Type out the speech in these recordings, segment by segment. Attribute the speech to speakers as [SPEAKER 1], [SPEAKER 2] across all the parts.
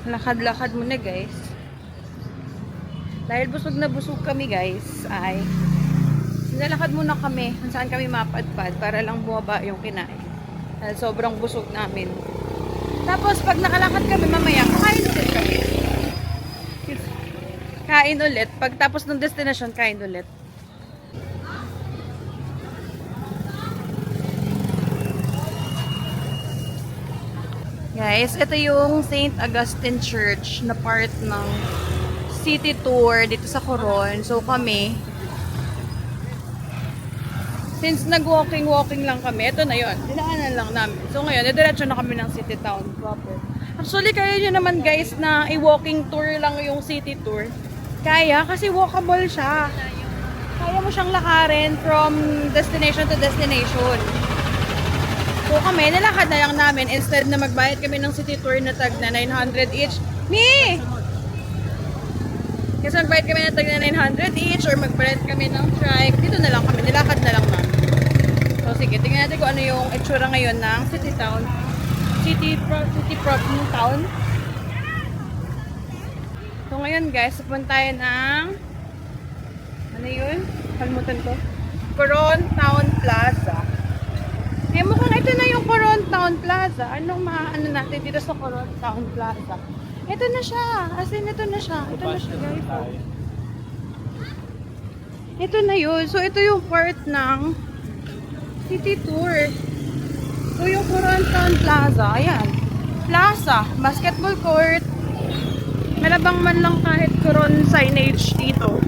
[SPEAKER 1] lakad-lakad muna guys. Dahil busog na busog kami guys, ay nilalakad muna kami kung saan kami mapadpad para lang bumaba yung kinain. Dahil sobrang busog namin. Tapos pag nakalakad kami mamaya, kakain ulit kami. Kain ulit. Pag tapos ng destination, kain ulit. Guys, ito yung St. Augustine Church na part ng city tour dito sa Coron. So kami, since nag-walking lang kami, ito na yun. Dinaanan lang namin. So ngayon, diretso na kami ng city town proper. Actually, kaya nyo naman guys na i-walking tour lang yung city tour. Kaya, kasi walkable siya. Kaya mo siyang lakarin from destination to destination. So kami, nilakad na lang namin instead na magbayad kami ng city tour na tag na 900 each. Me! Kasi magbayad kami ng tag na 900 each or magbayad kami ng trike. Dito na lang kami, nilakad na lang namin. So sige, tingnan natin kung ano yung itsura ngayon ng city town. City prop ng town. So ngayon guys, pupunta tayo ng ano yun? Kalimutan ko. Coron Town Plaza. Eh, mukhang ito na yung Coron Town Plaza. Anong ano natin dito sa Coron Town Plaza? Ito na siya. As in, ito na siya. Ito na siya, guys. Ito na yun. So, ito yung part ng city tour. So, yung Coron Town Plaza. Ayan. Plaza. Basketball court. Malabang man lang kahit Coron signage dito.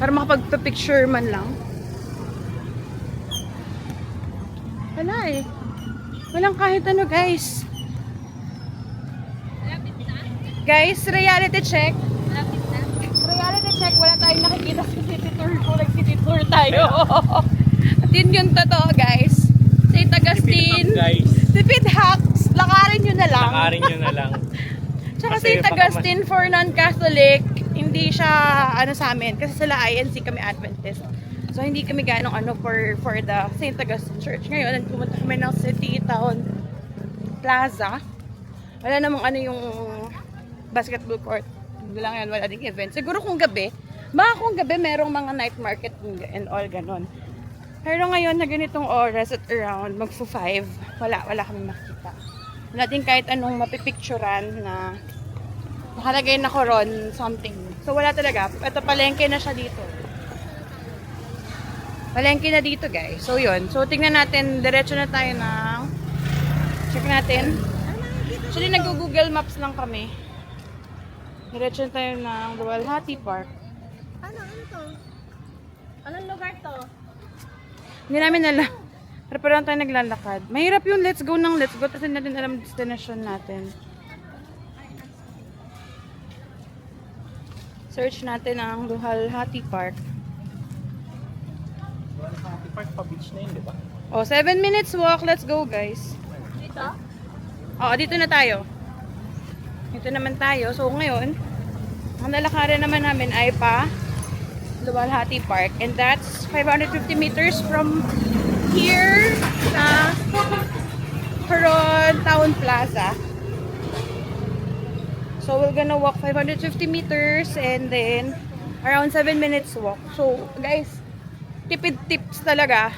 [SPEAKER 1] Para makapagpa-picture man lang. Wala eh. Walang kahit ano guys. Guys, reality check. Reality check. Wala tayong nakikita sa city tour ko. Nag-city tour tayo. At yun yung totoo guys. St. Augustine. Tipid hacks. Lakarin nyo na lang.
[SPEAKER 2] Lakarin nyo na lang.
[SPEAKER 1] Tsaka St. Augustine for non-Catholic. Hindi siya ano sa amin. Kasi sila INC kami Adventist. So, hindi kami ganong ano for the St. Augustine Church. Ngayon, pumunta kami ng City Town Plaza. Wala namang ano yung basketball court. Hindi lang yan, wala ding event. Siguro kung gabi, baka kung gabi merong mga night market and all ganon. Pero ngayon, na ganitong oras at around magpo-5, wala kami makita. Wala din kahit anong mapipicturan na nakalagay na Coron something. So, wala talaga. Ito, palengke na siya dito. Palengke na dito guys. So yun. So tingnan natin. Diretso na tayo ng check natin. Actually nag-Google Maps lang kami. Diretso na tayo ng Duwalhati Park.
[SPEAKER 3] Ano to? Anong lugar to?
[SPEAKER 1] Hindi namin alam. Pero parang tayo naglalakad. Mahirap yung let's go ng let's go. Kasi natin alam destination natin. Search natin ang Duwalhati Park.
[SPEAKER 2] Park pa beach na yun, di ba?
[SPEAKER 1] Oh, 7 minutes walk. Let's go, guys.
[SPEAKER 3] Dito?
[SPEAKER 1] Oh, dito na tayo. Dito naman tayo. So, ngayon, ang lalakarin naman namin ay pa Duwalhati Park. And that's 550 meters from here sa Coron Town Plaza. So, we're gonna walk 550 meters and then around 7 minutes walk. So, guys, tipid tips talaga.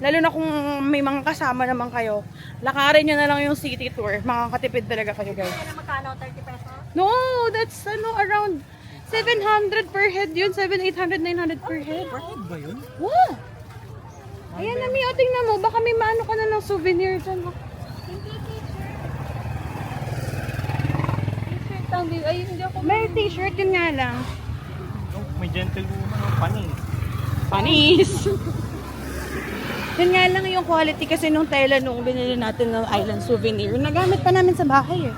[SPEAKER 1] Lalo na kung may mga kasama naman kayo. Lakarin nyo na lang yung city tour. Makakatipid talaga kayo guys.
[SPEAKER 3] Ano magkano? 30 pesos?
[SPEAKER 1] No, that's around 700 per head yun. 700, 800, 900 per head.
[SPEAKER 2] Per head ba yun?
[SPEAKER 1] Wow! Ayan na, Mio. Tingnan mo. Baka may maano ka na ng souvenir dyan.
[SPEAKER 3] Hindi t-shirt.
[SPEAKER 1] T-shirt lang din. Ay, hindi ako. May t-shirt yun nga lang.
[SPEAKER 2] Oh, may gentlewoman ng panis.
[SPEAKER 1] Panis! Yun nga lang yung quality kasi nung tela nung binili natin ng island souvenir. Nagamit pa namin sa bahay eh.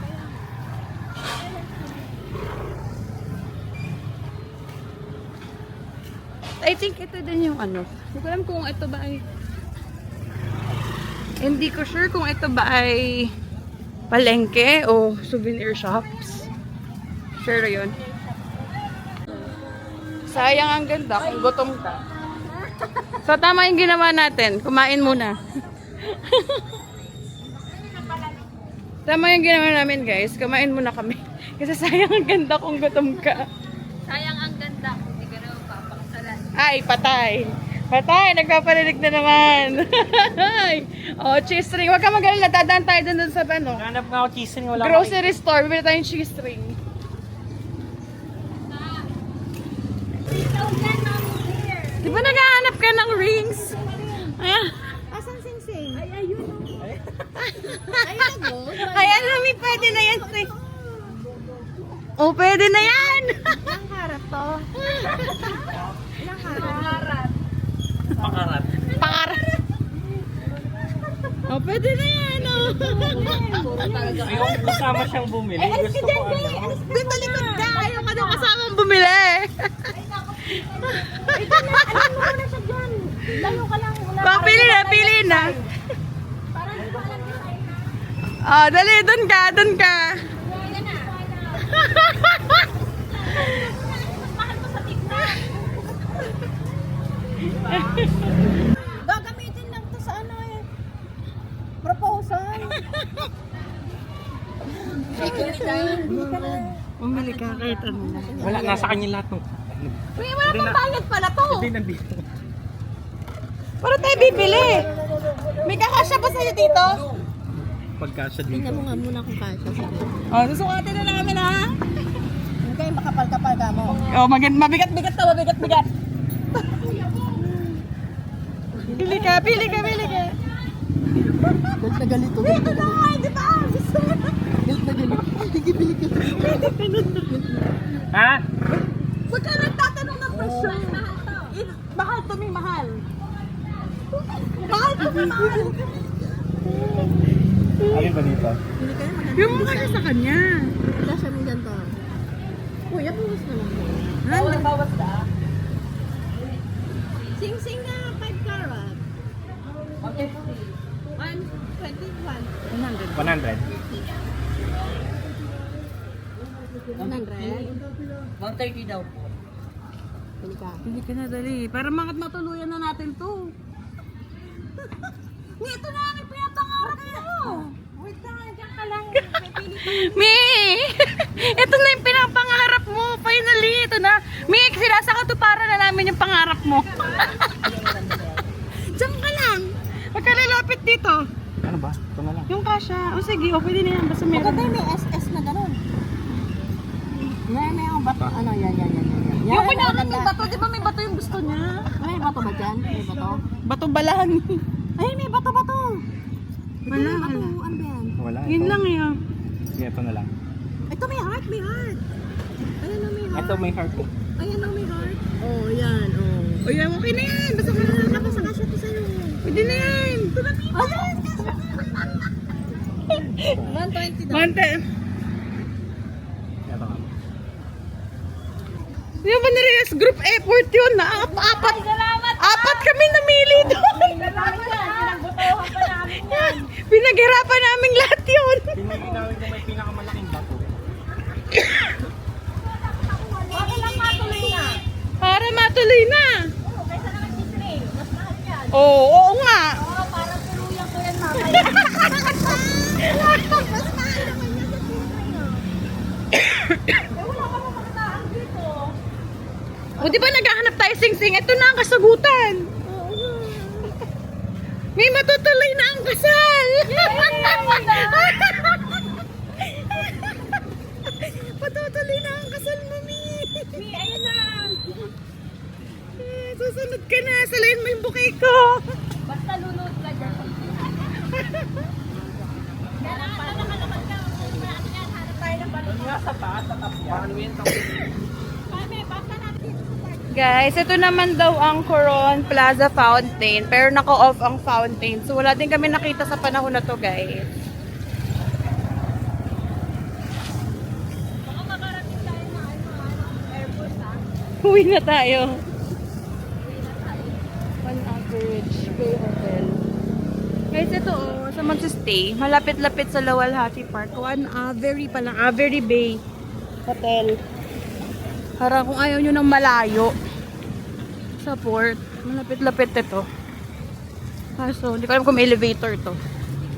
[SPEAKER 1] I think ito din yung ano. Hindi ko alam kung ito ba ay... Hindi ko sure kung ito ba ay palengke o souvenir shops. Sure yun. Sayang ang ganda kung gutom ka. So, tama yung ginawa natin. Kumain muna. Tama yung ginawa namin, guys. Kumain muna kami. Kasi sayang ang ganda kung gutom ka.
[SPEAKER 3] Sayang ang ganda. Hindi ka naman papakasalan.
[SPEAKER 1] Ay, patay. Patay, nagpaparinig na naman. Oh, cheese ring. Huwag ka mag-alala, dadaan tayo dun sa ano.
[SPEAKER 2] Hanap nga ako cheese ring, wala
[SPEAKER 1] Grocery store, bibili tayong cheese ring. Di ba naghahanap ka ng rings? Ayan.
[SPEAKER 3] Asan sing-sing? Ay, ayun. Ayun o.
[SPEAKER 1] Ayan, Mami, pwede na yan. Oh, pwede na yan.
[SPEAKER 3] Ilang karat to? Ilang karat?
[SPEAKER 2] Pakarat.
[SPEAKER 1] Pangarap. Oh, pwede na yan, oh.
[SPEAKER 3] Puro talaga.
[SPEAKER 2] Ayaw ko kasama siyang bumili. Gusto ko ano.
[SPEAKER 1] Dito likod ka. Ayaw ka daw kasamang bumili.
[SPEAKER 3] Ito na, alam mo na siya dyan. Layo ka lang.
[SPEAKER 1] Pili na, pili na.
[SPEAKER 3] Parang hindi ko alam yung sign na.
[SPEAKER 1] Oh, dali, dun ka, dun ka.
[SPEAKER 3] Ayan na. Mas mahal ko sa TikTok. Gagamitin lang to sa ano eh. Proposal.
[SPEAKER 1] Bumili ka, kahit ano na.
[SPEAKER 2] Wala, nasa kanya lahat ng...
[SPEAKER 1] Uy, wala pang bayad pala to.
[SPEAKER 2] Hindi nandito.
[SPEAKER 1] Para tayo bibili. May kakasya ba sa'yo dito?
[SPEAKER 2] Pagkasya dito.
[SPEAKER 3] Tingnan mo nga muna kung kasya sa
[SPEAKER 1] Oh, susukatin na namin ha.
[SPEAKER 3] Hindi kayo makapal-kapal ka mo.
[SPEAKER 1] Oh, mabigat-bigat to, mabigat-bigat. Pili ka, pili ka, pili ka.
[SPEAKER 3] Galit na galit.
[SPEAKER 1] Ito na nga, di ba? Gusto mo na.
[SPEAKER 3] Galit na galit. Sige, pili ka.
[SPEAKER 2] Ha?
[SPEAKER 1] Huwag ka nagtatanong ng presyo. Mahal to, may mahal. Mahal to, may mahal.
[SPEAKER 2] Alin ba dito?
[SPEAKER 3] Pili kayo maganda.
[SPEAKER 1] Yung mukha siya sa kanya.
[SPEAKER 3] Kasya mo dyan to. Kuya, buwas na lang.
[SPEAKER 1] Ano?
[SPEAKER 3] Bawas na. Sing-sing na 5 carat. Okay. 121.
[SPEAKER 2] 100.
[SPEAKER 3] 100.
[SPEAKER 4] 130 daw.
[SPEAKER 3] Pili ka.
[SPEAKER 1] Hindi ka na dali. Para matuluyan na natin to. Ito na ang pinapangarap mo.
[SPEAKER 3] Wait lang, dyan ka lang. Pili ka.
[SPEAKER 1] Mi! Ito na yung pinapangarap mo. Finally, ito na. Mi, sinasakatuparan na namin yung pangarap mo. Diyan ka lang. Huwag ka lalapit dito.
[SPEAKER 2] Ano ba? Ito na lang.
[SPEAKER 1] Yung kasha. O sige, o pwede na yan. Basta meron.
[SPEAKER 3] Maganda yung may SS na gano'n. May ang bato. Ano, yan.
[SPEAKER 1] Yung kunyari may bato. Di ba may bato yung gusto niya?
[SPEAKER 3] May bato ba dyan? May bato?
[SPEAKER 1] Bato balan.
[SPEAKER 3] Ay, may bato-bato.
[SPEAKER 1] Wala.
[SPEAKER 3] Bato, ano ba yan?
[SPEAKER 2] Wala.
[SPEAKER 1] Yun
[SPEAKER 2] ito.
[SPEAKER 1] lang yun.
[SPEAKER 2] Sige, ito na lang.
[SPEAKER 3] Ito may heart. Ayan na may heart.
[SPEAKER 2] Ito may heart ko.
[SPEAKER 3] Ayan na may heart. Oh, yan. Oh.
[SPEAKER 1] O yan, okay na yan. Basta ka na.
[SPEAKER 3] Nakasakasya to sa'yo.
[SPEAKER 1] Pwede na yan.
[SPEAKER 3] Ayan! 120 daw.
[SPEAKER 1] Mante.
[SPEAKER 2] Ito nga.
[SPEAKER 1] Yung ba narias group effort yun na apat.
[SPEAKER 3] Salamat!
[SPEAKER 1] Apat kami namili doon.
[SPEAKER 3] Salamat yan. Pinagbutuhan pa namin yan.
[SPEAKER 1] Pinaghirapan namin lahat yun.
[SPEAKER 2] Pinaginawin ko may pinakamalaking bato.
[SPEAKER 3] Okay lang matuloy na.
[SPEAKER 1] Para matuloy na.
[SPEAKER 3] Oo, kaysa naman disney. Mas mahal yan.
[SPEAKER 1] Oo nga.
[SPEAKER 3] Oo, parang tuluyan ko yan mamaya. Mas mahal naman yan sa disney. Wala pa naman kataan dito.
[SPEAKER 1] O di ba naghahanap tayo sing-sing? Ito na ang kasagutan. May matutuloy na ang kasal. Matutuloy na ang kasal, mami.
[SPEAKER 3] Ayun na.
[SPEAKER 1] Susunod ka na. Salayin mo yung bouquet ko.
[SPEAKER 3] Basta lunod ka dyan. Nakalakad ka. Hanap tayo ng balon.
[SPEAKER 2] Nga sa taas, sa taas. Paano yun?
[SPEAKER 3] Kami, basta natin dito sa park.
[SPEAKER 1] Guys, ito naman daw ang Coron Plaza Fountain. Pero naka-off ang fountain. So wala din kami nakita sa panahon na to, guys.
[SPEAKER 3] Baka makarating tayo na airport ha.
[SPEAKER 1] Uwi na tayo. One Average Bay Hotel. Guys, ito sa magsistay. Malapit-lapit sa Lawalhati Park. Avery pala. Avery Bay Hotel. Para kung ayaw nyo ng malayo sa port, malapit-lapit ito. Kaso, hindi ko alam kung may elevator to.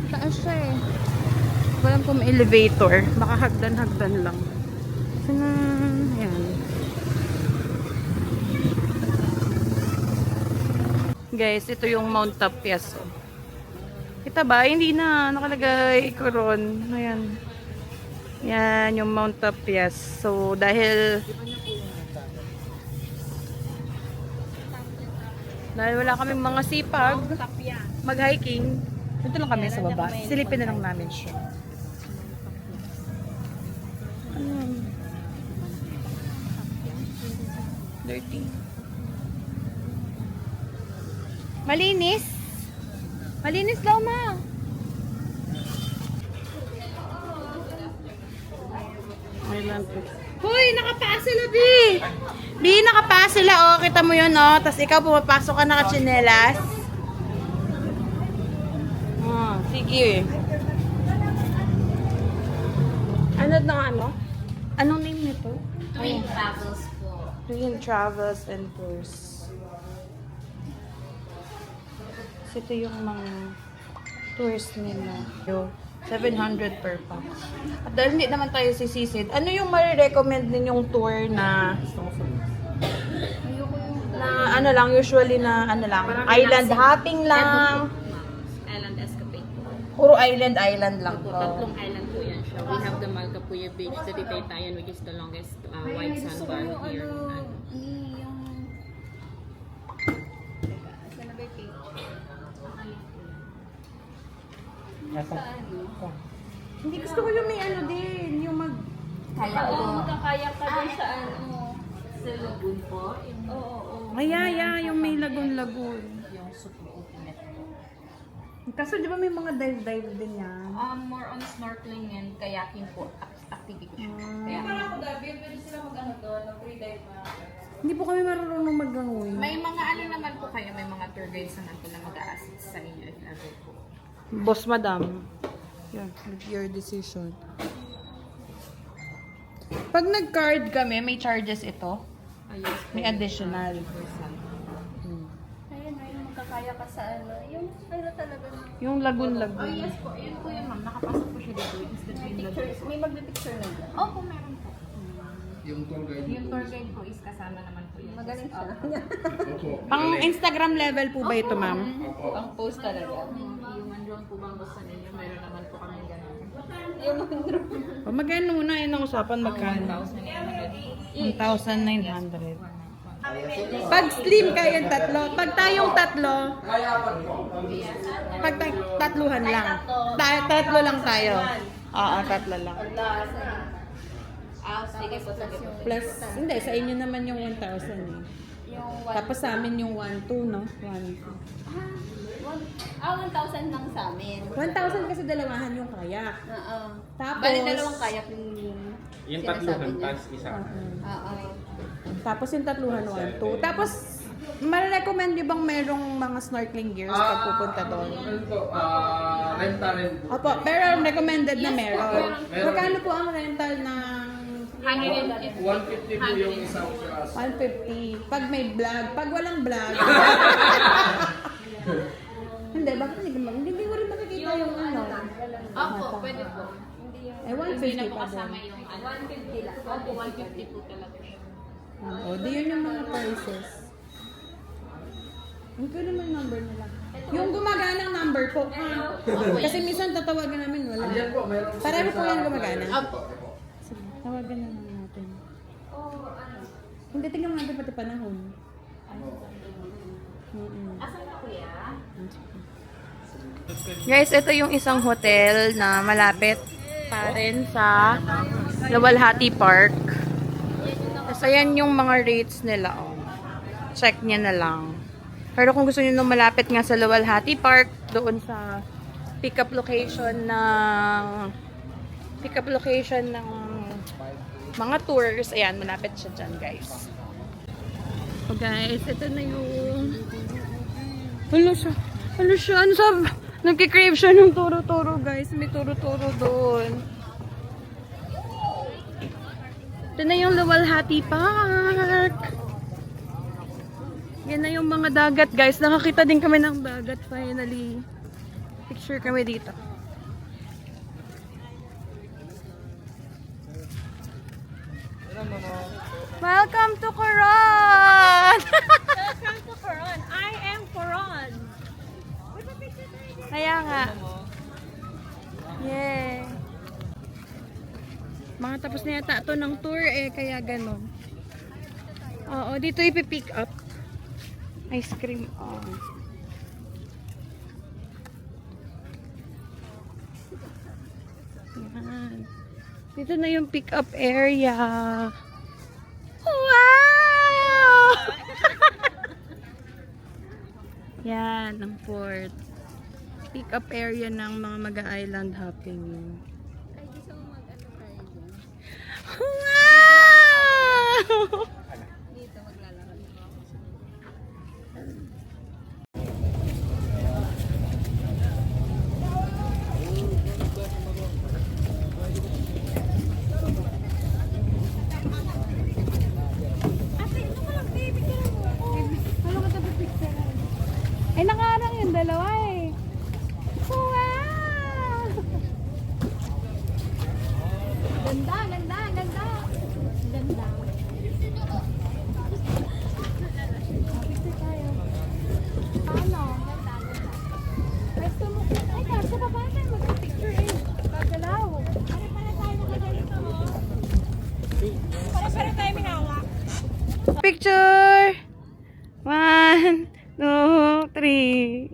[SPEAKER 1] Taas siya eh. Hindi ko alam kung may elevator. Baka hagdan-hagdan lang. Ayan. Guys, ito yung Mount Tapias. Oh. Kita ba? Hindi na nakalagay koron. Ayan. Yan yung Mount Tapias. So, dahil wala kaming mga sipag mag-hiking, dito lang kami sa baba. Silipin na lang namin siya. Dirty. Malinis. Malinis daw, ma. Hoy, nakapaa sila, B. B, nakapaa sila, oh. Kita mo yun, oh. Tapos ikaw pumapasok ka nakachinelas. Oh, sige. Ano na ano? Anong name nito?
[SPEAKER 3] Twin Travels po.
[SPEAKER 1] Twin Travels and Tours. So, ito yung mga tours nila. 700 per pax. At dahil hindi naman tayo sisisid, ano yung marirecommend ninyong tour na ano lang, usually na ano lang, island hopping lang.
[SPEAKER 3] Island Escapade po.
[SPEAKER 1] Puro island lang
[SPEAKER 3] Po,
[SPEAKER 1] po.
[SPEAKER 3] tatlong island po yan siya. We have the Malcapuya Beach, the Titaytayan, which is the longest white sandbar here.
[SPEAKER 1] Hindi, gusto ko yung may ano din, yung mag...
[SPEAKER 3] Magkakaya ka din sa sa lagoon po. Oo.
[SPEAKER 1] yung may lagun-lagun.
[SPEAKER 3] Yung super ultimate.
[SPEAKER 1] Kaso di ba may mga dive-dive din yan?
[SPEAKER 3] More on snorkeling and kayaking po activity siya. Kaya,
[SPEAKER 1] Hindi po kami marunong maglangoy.
[SPEAKER 3] may mga ano naman po kayo, may mga tour guides naman po na mag-a-assist sa inyo if ever po.
[SPEAKER 1] Boss madam. Yan, make your decision. Pag nag-card kami, may charges ito.
[SPEAKER 3] Ayos po.
[SPEAKER 1] May additional.
[SPEAKER 4] Ayun, magkakaya ka sa ano. Yung ano talaga.
[SPEAKER 1] Yung lagun-lagun.
[SPEAKER 3] Oh yes po, yun po yun ma'am. Nakapasok po siya dito. It is the twin lagoons.
[SPEAKER 4] May magpipicture na dyan.
[SPEAKER 3] Opo, meron po.
[SPEAKER 2] Yung tour guide.
[SPEAKER 3] Yung tour guide po is kasama naman po yun.
[SPEAKER 4] Magaling siya.
[SPEAKER 1] Pang Instagram level po ba ito, ma'am?
[SPEAKER 4] Pang post talaga.
[SPEAKER 3] Yung mandron po bang gusto ninyo, meron naman po kami ganun.
[SPEAKER 4] Yung mandro.
[SPEAKER 1] O, magkano muna yun ang usapan? Magkano? 1,900. Pag slim kayong tatlo, pag tayong tatlo, pag tatluhan lang. Tatlo lang tayo. Oo, tatlo lang.
[SPEAKER 4] Sige po, sige po.
[SPEAKER 1] Plus, hindi, sa inyo naman yung 1,000 eh.
[SPEAKER 4] Yung
[SPEAKER 1] Tapos sa amin yung 1,200, no? 1,200.
[SPEAKER 4] 1,000 lang sa amin.
[SPEAKER 1] 1,000 kasi dalawahan yung kayak.
[SPEAKER 4] Oo.
[SPEAKER 1] Tapos,
[SPEAKER 4] Bali dalawang kayak yung
[SPEAKER 2] Yung
[SPEAKER 4] sinasabi
[SPEAKER 2] tatluhan,
[SPEAKER 4] niya.
[SPEAKER 2] tas isa.
[SPEAKER 4] Oo.
[SPEAKER 1] tapos yung tatluhan 1,200. Tapos, ma-recommend nyo bang merong mga snorkeling gears pag pupunta doon?
[SPEAKER 2] Rental.
[SPEAKER 1] Opo, pero recommended na meron. Magkano po ang rental ng
[SPEAKER 2] 150 po yung isang class.
[SPEAKER 1] 150? Pag may vlog, pag walang vlog. Hindi, bakit hindi mo rin makikita yung ano?
[SPEAKER 3] Opo, pwede po.
[SPEAKER 1] Eh,
[SPEAKER 3] Hindi
[SPEAKER 1] 150
[SPEAKER 3] na po
[SPEAKER 1] pa
[SPEAKER 3] kasama
[SPEAKER 1] din.
[SPEAKER 3] yung 150 lang. Opo, 150 po talaga siya.
[SPEAKER 1] O, di yun yung mga prices. Ang kaya naman number nila. Yung gumaganang number po, ha? Kasi minsan tatawagan namin, wala. Pareho po yan gumagana.
[SPEAKER 3] Opo.
[SPEAKER 1] Sige, tawagan na lang natin. Hindi, tingnan mo natin pati panahon.
[SPEAKER 3] Asan na kuya?
[SPEAKER 1] Guys, ito yung isang hotel na malapit pa rin sa Luwalhati Park. Tapos ayan yung mga rates nila. Oh. Check niya na lang. Pero kung gusto niyo nung malapit nga sa Luwalhati Park, doon sa pick-up location ng mga tours, ayan, malapit siya dyan, guys. So guys, ito na yung... Ano siya? Ano sabi? Nagkikrave siya ng turo-turo, guys. May turo-turo doon. Ito na yung Luwalhati Park. Yan na yung mga dagat, guys. Nakakita din kami ng dagat, finally. Picture kami dito. Welcome to Coron!
[SPEAKER 3] Welcome to Coron. I am Coron.
[SPEAKER 1] Kaya nga. Yay! Mga tapos na yata ito ng tour eh, kaya ganon. Oo, dito ipipick up. Ice cream. Oh. Yan. Dito na yung pick up area. Wow! Yan, ang port. Pick up area ng mga mag-island hopping. Wow! Ay, nakaharang yung dalawa eh. Wow!
[SPEAKER 4] Ganda, ganda, ganda. Ganda.
[SPEAKER 1] Picture tayo. Paano? Ay, ay, kaso pa ba tayo mag-picture eh? Gagalaw. Pare-pare tayo nakagalito. Pare-pare tayo minawa. Picture! 1, 2, 3.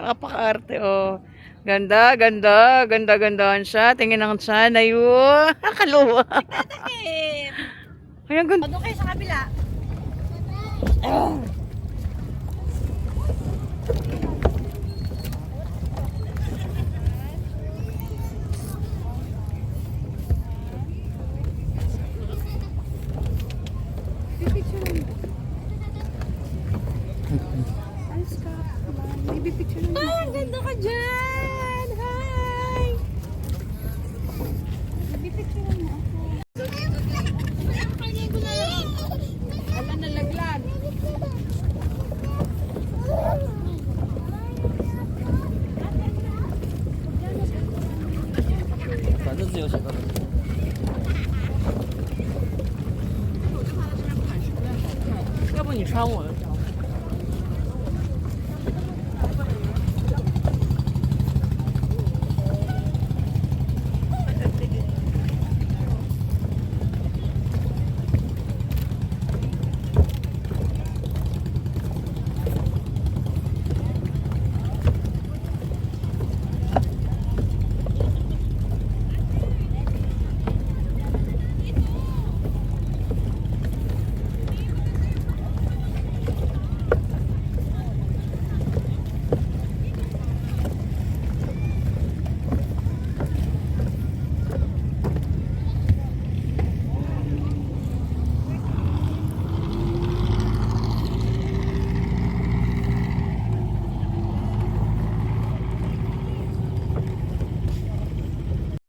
[SPEAKER 1] Napaka-arte oh. Ganda, ganda, ganda-gandahan siya. Tingin ang siya. Ayo. Kaluwa. Ay, ang ganda.
[SPEAKER 4] Doon kayo sa kabila.
[SPEAKER 1] Baby picture lang.
[SPEAKER 4] Ah, ganda ka dyan! Hi!
[SPEAKER 1] Baby picture lang ako.
[SPEAKER 4] Ala, nalaglag.